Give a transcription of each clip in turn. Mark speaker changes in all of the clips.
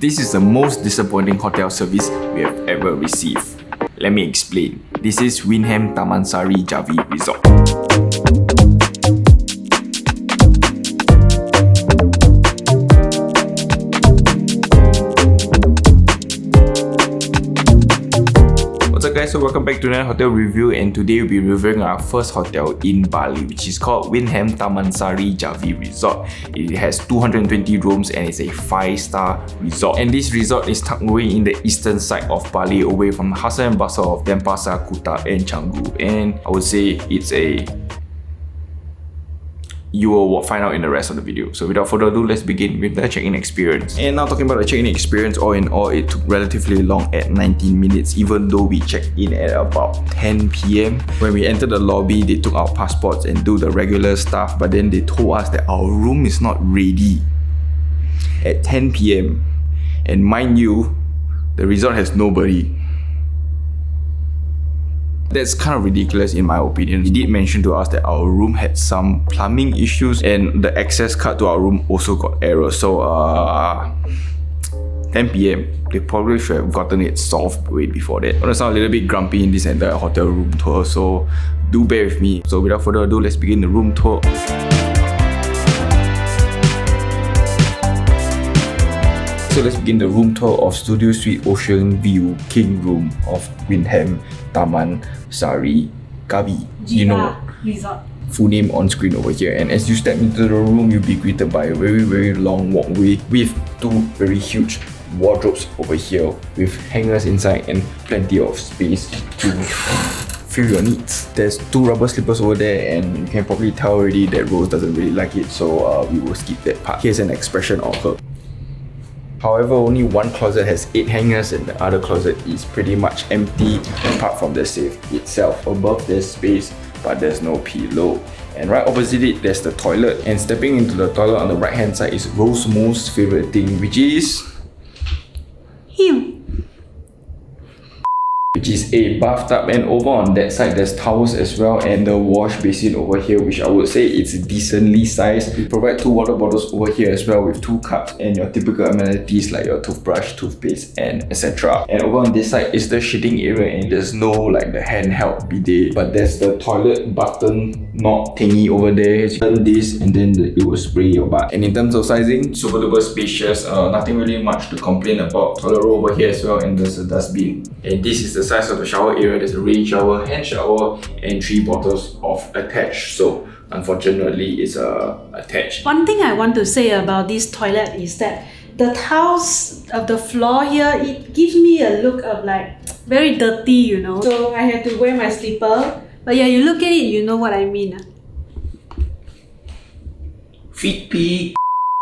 Speaker 1: This is the most disappointing hotel service we have ever received. Let me explain. This is Wyndham Tamansari Jivva Resort. What's up guys, so welcome back to another hotel review, and today we'll be reviewing our first hotel in Bali, which is called Wyndham Tamansari Jivva Resort. It has 220 rooms and it's a 5-star resort. And this resort is tucked away in the eastern side of Bali, away from the hustle and bustle of Denpasar, Kuta and Canggu. And I would say it's you will find out in the rest of the video. So without further ado, let's begin with the check-in experience. And now talking about the check-in experience, all in all, it took relatively long at 19 minutes, even though we checked in at about 10 PM. When we entered the lobby, they took our passports and do the regular stuff, but then they told us that our room is not ready at 10 PM. And mind you, the resort has nobody. That's kind of ridiculous in my opinion. He did mention to us that our room had some plumbing issues and the access card to our room also got error. So 10 PM, they probably should have gotten it solved way before that. I'm gonna sound a little bit grumpy in this entire hotel room tour, so do bear with me. So without further ado, let's begin the room tour. So let's begin the room tour of Studio Suite Ocean View King Room of Wyndham Tamansari Jivva
Speaker 2: Resort.
Speaker 1: Full name on screen over here. And as you step into the room, you'll be greeted by a very long walkway with two very huge wardrobes over here with hangers inside and plenty of space to fill your needs. There's two rubber slippers over there, and you can probably tell already that Rose doesn't really like it, so we will skip that part. Here's an expression of her. However, only one closet has 8 hangers and the other closet is pretty much empty apart from the safe itself. Above there's space, but there's no pillow. And right opposite it, there's the toilet. And stepping into the toilet on the right hand side is Rose's most favorite thing, which is a bathtub. And over on that side there's towels as well, and the wash basin over here, which I would say it's decently sized. We provide 2 water bottles over here as well with 2 cups and your typical amenities like your toothbrush, toothpaste and etc. And over on this side is the shitting area, and there's no like the handheld bidet, but there's the toilet button knob thingy over there. You turn this and then it will spray your butt. And in terms of sizing, super duper spacious. Nothing really much to complain about. Toilet roll over here as well, and there's a dustbin. And this is the size of the shower area. There's a rain shower, hand shower, and 3 bottles of attached. So unfortunately, it's attached.
Speaker 2: One thing I want to say about this toilet is that the tiles of the floor here, it gives me a look of like very dirty, you know. So I had to wear my slipper. But yeah, you look at it, you know what I mean.
Speaker 1: Feet peek.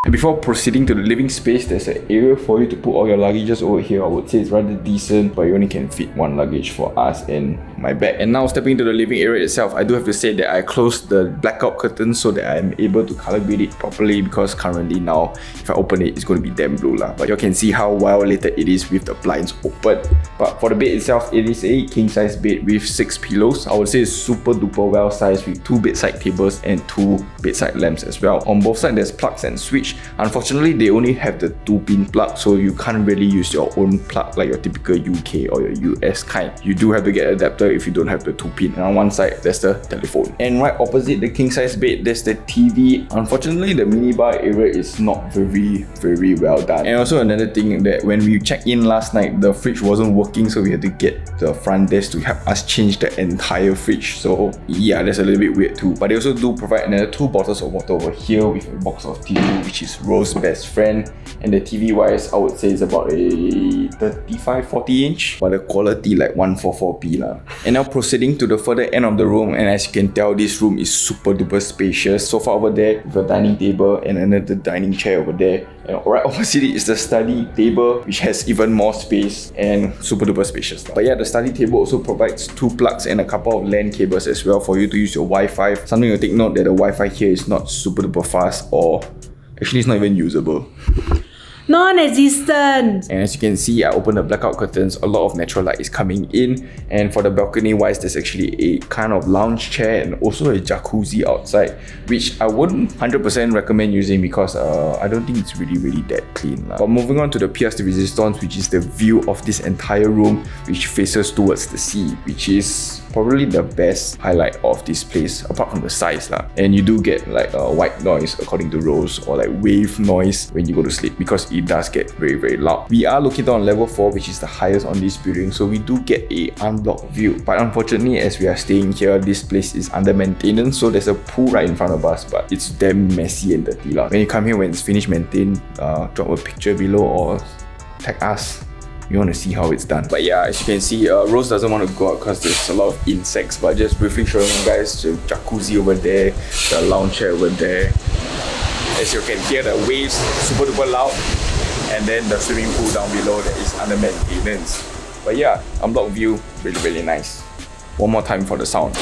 Speaker 1: And before proceeding to the living space, there's an area for you to put all your luggages over here. I would say it's rather decent, but you only can fit 1 luggage for us and my bag. And now stepping into the living area itself, I do have to say that I closed the blackout curtain so that I'm able to calibrate it properly, because currently now, if I open it, it's going to be damn blue lah. But you can see how well lit it is with the blinds open. But for the bed itself, it is a king size bed with 6 pillows. I would say it's super duper well sized with 2 bedside tables and 2 bedside lamps as well. On both sides, there's plugs and switch. Unfortunately, they only have the 2-pin plug, so you can't really use your own plug like your typical UK or your US kind. You do have to get an adapter if you don't have the 2-pin. And on one side, there's the telephone. And right opposite the king size bed, there's the TV. Unfortunately, the minibar area is not very well done. And also another thing, that when we checked in last night, the fridge wasn't working, so we had to get the front desk to help us change the entire fridge. So yeah, that's a little bit weird too. But they also do provide another 2 bottles of water over here with a box of tea, which is Rose's best friend. And the TV wise, I would say it's about a 35-40 inch, but the quality like 144p lah. And now proceeding to the further end of the room, and as you can tell, this room is super duper spacious. Sofa over there with a dining table and another dining chair over there. And right opposite it is the study table, which has even more space and super duper spacious. But yeah, the study table also provides 2 plugs and a couple of LAN cables as well for you to use your Wi-Fi. Something to take note that the Wi-Fi here is not super duper fast, or actually it's not even usable.
Speaker 2: Non-existent.
Speaker 1: And as you can see, I opened the blackout curtains, a lot of natural light is coming in. And for the balcony wise, there's actually a kind of lounge chair and also a jacuzzi outside, which I wouldn't 100% recommend using because I don't think it's really that clean. But moving on to the pièce de résistance, which is the view of this entire room, which faces towards the sea, which is probably the best highlight of this place apart from the size lah. And you do get like white noise according to Rose, or like wave noise when you go to sleep, because it does get very loud. We are located on level 4, which is the highest on this building, so we do get a unblocked view. But unfortunately, as we are staying here, this place is under maintenance, so there's a pool right in front of us, but it's damn messy and dirty lah. When you come here, when it's finished maintained, drop a picture below or tag us. You want to see how it's done. But yeah, as you can see, Rose doesn't want to go out because there's a lot of insects. But just briefly showing you guys the jacuzzi over there, the lounge chair over there. As you can hear, the waves super duper loud, and then the swimming pool down below that is under maintenance. But yeah, unblocked view, really nice. One more time for the sound.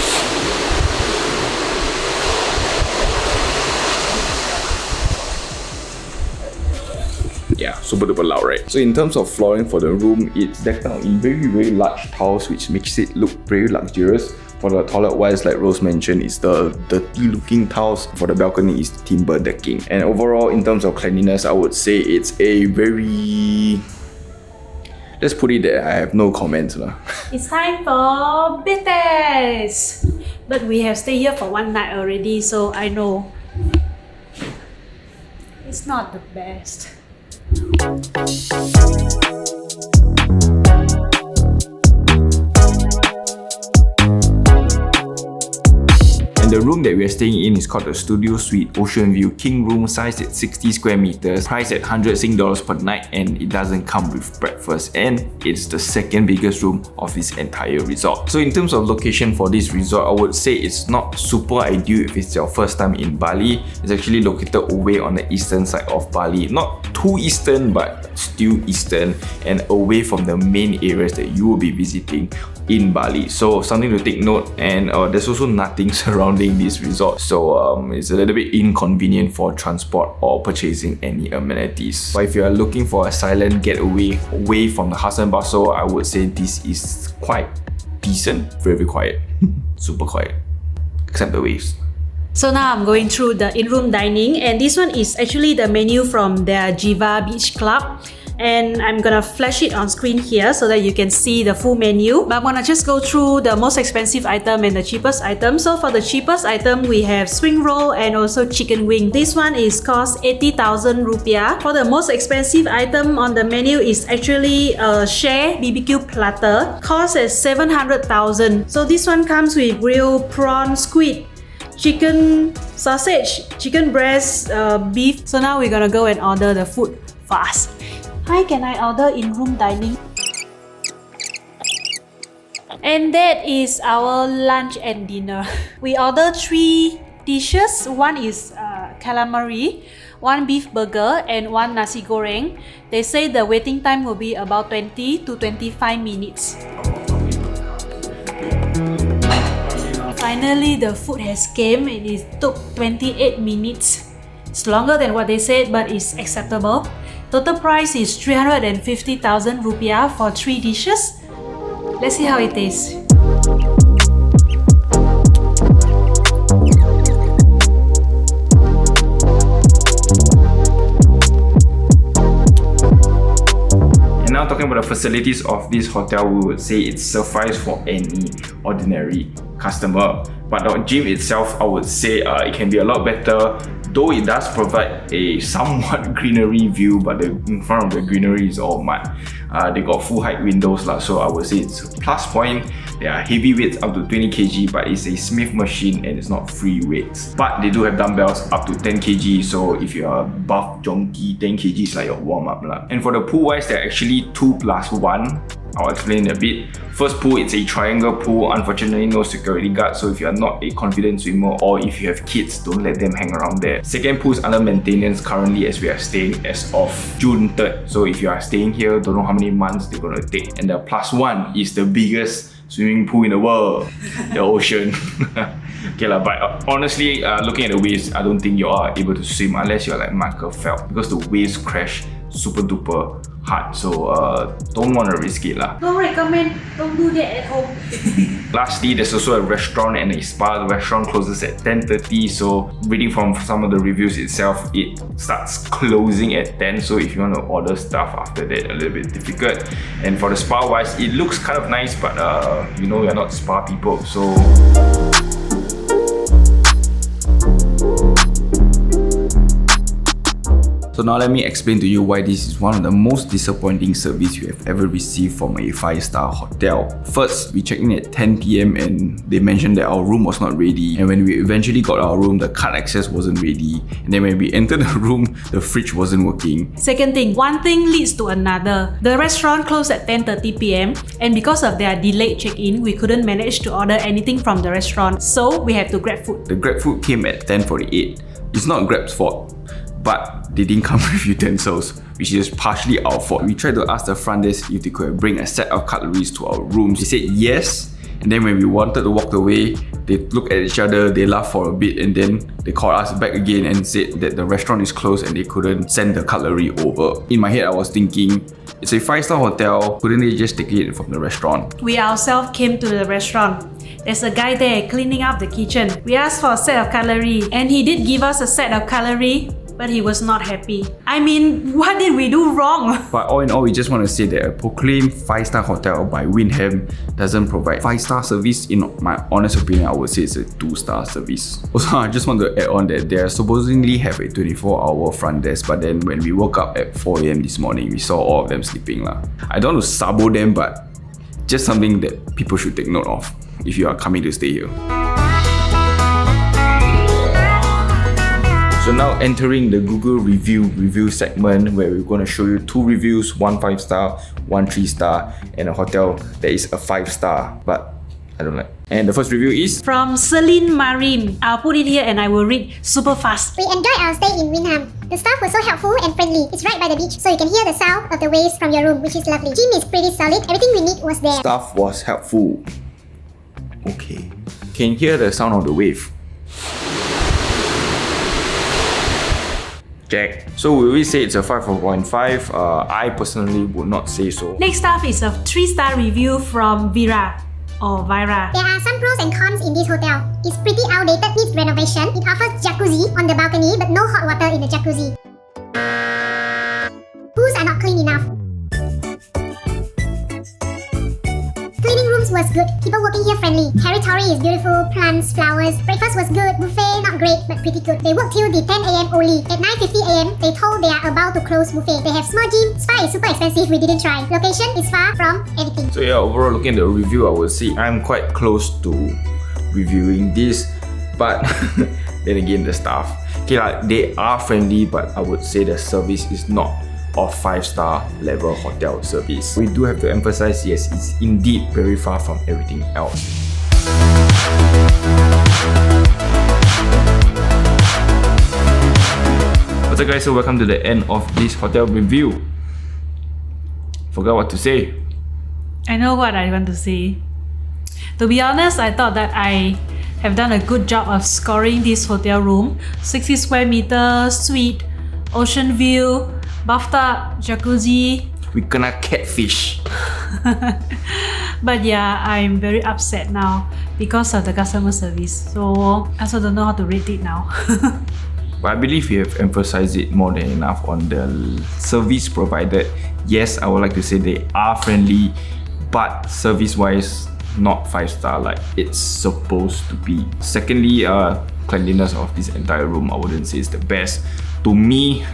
Speaker 1: Yeah, super duper loud, right? So in terms of flooring for the room, it's decked out in very large tiles, which makes it look very luxurious. For the toilet wise, like Rose mentioned, it's the dirty looking tiles. For the balcony, it's timber decking. And overall, in terms of cleanliness, I would say it's a very... Let's put it there, I have no comments lah.
Speaker 2: It's time for bed test. But we have stayed here for one night already, so I know it's not the best.
Speaker 1: And the room that we are staying in is called the Studio Suite Ocean View King Room, sized at 60 square meters, priced at $100 per night, and it doesn't come with breakfast, and it's the second biggest room of this entire resort. So in terms of location for this resort, I would say it's not super ideal if it's your first time in Bali. It's actually located away on the eastern side of Bali. Not too eastern, but still eastern, and away from the main areas that you will be visiting in Bali. So something to take note. And there's also nothing surrounding this resort, so it's a little bit inconvenient for transport or purchasing any amenities. But if you are looking for a silent getaway away from the hustle and bustle, I would say this is quite decent. Very quiet. Super quiet, except the waves.
Speaker 2: So now I'm going through the in-room dining, and this one is actually the menu from their Jivva Beach Club. And I'm gonna flash it on screen here so that you can see the full menu. But I'm gonna just go through the most expensive item and the cheapest item. So for the cheapest item, we have spring roll and also chicken wing. This one is cost 80,000 rupiah. For the most expensive item on the menu is actually a share BBQ platter, cost at 700,000. So this one comes with grilled prawn, squid, chicken sausage, chicken breast, beef. So now we're gonna go and order the food fast. Hi, can I order in-room dining? And that is our lunch and dinner. We ordered 3 dishes. One is calamari, 1 beef burger, and 1 nasi goreng. They say the waiting time will be about 20 to 25 minutes. Finally, the food has came and it took 28 minutes. It's longer than what they said, but it's acceptable. Total price is 350,000 rupiah for 3 dishes. Let's see how it tastes.
Speaker 1: And now talking about the facilities of this hotel, we would say it suffices for any ordinary customer. But the gym itself, I would say it can be a lot better. Though it does provide a somewhat greenery view, but in front of the greenery is all mud. They got full height windows lah, so I would say it's a plus point. There are heavy weights up to 20 kg, but it's a Smith machine and it's not free weights. But they do have dumbbells up to 10 kg, so if you are buff junkie, 10 kg is like your warm up lah. And for the pool wise, there are actually 2+1. I'll explain a bit. First pool, it's a triangle pool. Unfortunately, no security guard, so if you are not a confident swimmer or if you have kids, don't let them hang around there. Second pool is under maintenance currently as we are staying as of June 3rd. So if you are staying here, don't know how many months they're gonna take. And the +1 is the biggest swimming pool in the world, the ocean. Okay lah, but honestly, looking at the waves, I don't think you are able to swim unless you're like Michael Phelps, because the waves crash super duper hard. So don't want to risk it lah.
Speaker 2: Don't recommend, don't do that at home.
Speaker 1: Lastly, there's also a restaurant and a spa. The restaurant closes at 10:30, so reading from some of the reviews itself, it starts closing at 10, so if you want to order stuff after that, a little bit difficult. And for the spa wise, it looks kind of nice, but you know, we're not spa people, so So now let me explain to you why this is one of the most disappointing service you have ever received from a 5-star hotel. First, we checked in at 10 PM and they mentioned that our room was not ready, and when we eventually got our room, the card access wasn't ready, and then when we entered the room, the fridge wasn't working.
Speaker 2: Second thing, one thing leads to another. The restaurant closed at 10:30 PM and because of their delayed check-in, we couldn't manage to order anything from the restaurant, so we have to grab food.
Speaker 1: The grab food came at 10:48. It's not Grab's fault, but they didn't come with utensils, which is partially our fault. We tried to ask the front desk if they could bring a set of cutleries to our rooms. They said yes, and then when we wanted to walk away, they looked at each other, they laughed for a bit, and then they called us back again and said that the restaurant is closed and they couldn't send the cutlery over. In my head, I was thinking, it's a 5-star hotel, couldn't they just take it from the restaurant?
Speaker 2: We ourselves came to the restaurant. There's a guy there cleaning up the kitchen. We asked for a set of cutlery and he did give us a set of cutlery, but he was not happy. I mean, what did we do wrong?
Speaker 1: But all in all, we just want to say that a proclaimed 5-star hotel by Wyndham doesn't provide 5-star service. In my honest opinion, I would say it's a 2-star service. Also, I just want to add on that they supposedly have a 24-hour front desk, but then when we woke up at 4 AM this morning, we saw all of them sleeping lah. I don't want to sabo them, but just something that people should take note of if you are coming to stay here. So now entering the Google review segment, where we're going to show you 2 reviews, 1 5-star, 1 3-star, and a hotel that is a 5-star, but I don't like. And the first review is
Speaker 2: from Serene Marine. I'll put it here and I will read super fast.
Speaker 3: We enjoyed our stay in Wyndham. The staff was so helpful and friendly. It's right by the beach, so you can hear the sound of the waves from your room, which is lovely. Gym is pretty solid. Everything we need was there.
Speaker 1: staff was helpful. Okay. Can hear the sound of the wave. Jack. So we always say it's a 5.5. I personally would not say so.
Speaker 2: Next up is a 3-star review from Vira or Vira.
Speaker 3: There are some pros and cons in this hotel. It's pretty outdated, needs renovation. It offers jacuzzi on the balcony, but no hot water in the jacuzzi. Pools are not clean enough. Cleaning rooms was good. People working here friendly. Territory is beautiful. Plants, flowers. Breakfast was good. Buffet not great, but pretty good. They work till the 10 AM only. At 9:50 AM, they told they are about to close buffet. They have small gym. Spa is super expensive. We didn't try. Location is far from everything.
Speaker 1: So yeah, overall looking at the review, I would say I'm quite close to reviewing this, but then again, the staff. Okay, like, they are friendly, but I would say the service is not of 5-star level hotel service. We do have to emphasize, yes, it's indeed very far from everything else. What's up guys, so welcome to the end of this hotel review. Forgot what to say.
Speaker 2: I know what I want to say. To be honest, I thought that I have done a good job of scoring this hotel room. 60 square meters, suite, ocean view, bathtub, jacuzzi.
Speaker 1: We kena catfish.
Speaker 2: But yeah, I'm very upset now because of the customer service. So I also don't know how to rate it now.
Speaker 1: But I believe we have emphasized it more than enough on the service provided. Yes, I would like to say they are friendly, but service-wise, not 5-star like it's supposed to be. Secondly, cleanliness of this entire room, I wouldn't say is the best. To me,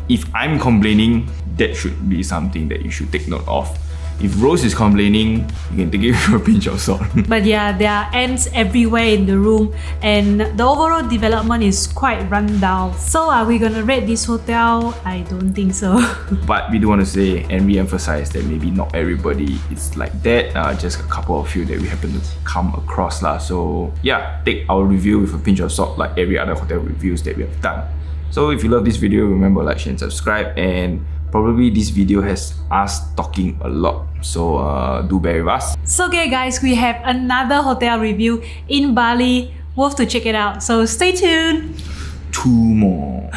Speaker 1: if I'm complaining, that should be something that you should take note of. If Rose is complaining, you can take it with a pinch of salt.
Speaker 2: But yeah, there are ants everywhere in the room and the overall development is quite run down. So are we gonna rate this hotel? I don't think so.
Speaker 1: But we do want to say and re-emphasize that maybe not everybody is like that. Just a couple of few that we happen to come across lah. So yeah, take our review with a pinch of salt like every other hotel reviews that we have done. So if you love this video, remember like, share and subscribe, and probably this video has us talking a lot, so do bear with us.
Speaker 2: So okay guys, we have another hotel review in Bali. Worth to check it out, so stay tuned.
Speaker 1: 2 more.